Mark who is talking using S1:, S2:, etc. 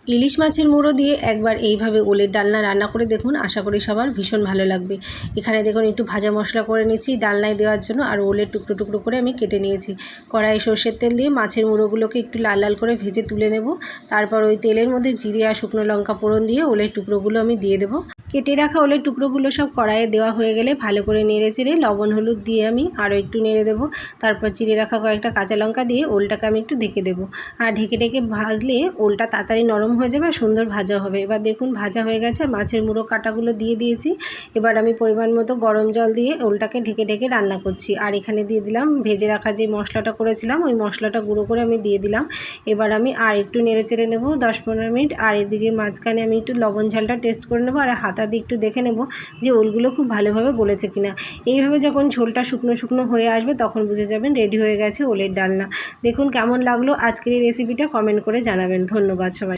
S1: ইলিশ মাছের মুড়ো দিয়ে একবার এইভাবে ওলের ডালনা রান্না করে দেখুন, আশা করি সবার ভীষণ ভালো লাগবে। এখানে দেখুন একটু ভাজা মশলা করে নিয়েছি ডালনায় দেওয়ার জন্য, আর ওলের টুকরো টুকরো করে আমি কেটে নিয়েছি। কড়াই সর্ষের তেল দিয়ে মাছের মুড়োগুলোকে একটু লাল লাল করে ভেজে তুলে নেব। তারপর ওই তেলের মধ্যে জিরে আর শুকনো লঙ্কা ফোড়ন দিয়ে ওলের টুকরোগুলো আমি দিয়ে দেবো। কেটে রাখা ওলের টুকরোগুলো সব কড়াইয়ে দেওয়া হয়ে গেলে ভালো করে নেড়ে চেড়ে লবণ হলুদ দিয়ে আমি আরও একটু নেড়ে দেবো। তারপর চিড়ে রাখা কয়েকটা কাঁচা লঙ্কা দিয়ে ওলটাকে আমি একটু ঢেকে দেবো। আর ঢেকে ঢেকে ভাজলে ওলটা তাড়াতাড়ি নরম হয়ে যাবে আর সুন্দর ভাজা হবে। এবার দেখুন ভাজা হয়ে গেছে, মাছের মুড়ো কাটাগুলো দিয়ে দিয়েছি। এবার আমি পরিমাণ মতো গরম জল দিয়ে ওলটাকে ঢেকে ঢেকে রান্না করছি। আর এখানে দিয়ে দিলাম ভেজে রাখা যে মশলাটা করেছিলাম, ওই মশলাটা গুঁড়ো করে আমি দিয়ে দিলাম। এবার আমি আর একটু নেড়ে চেড়ে নেবো 10-15 মিনিট। আর এদিকে মাঝখানে আমি একটু লবণ ঝালটা টেস্ট করে নেবো, আর হাতা দিয়ে একটু দেখে নেব যে ওলগুলো খুব ভালোভাবে গলেছে কিনা। এইভাবে যখন ঝোলটা শুকনো শুকনো হয়ে আসবে তখন বুঝে যাবেন রেডি হয়ে গেছে ওলের ডালনা। দেখুন কেমন লাগলো আজকের এই রেসিপিটা কমেন্ট করে জানাবেন। ধন্যবাদ সবাই।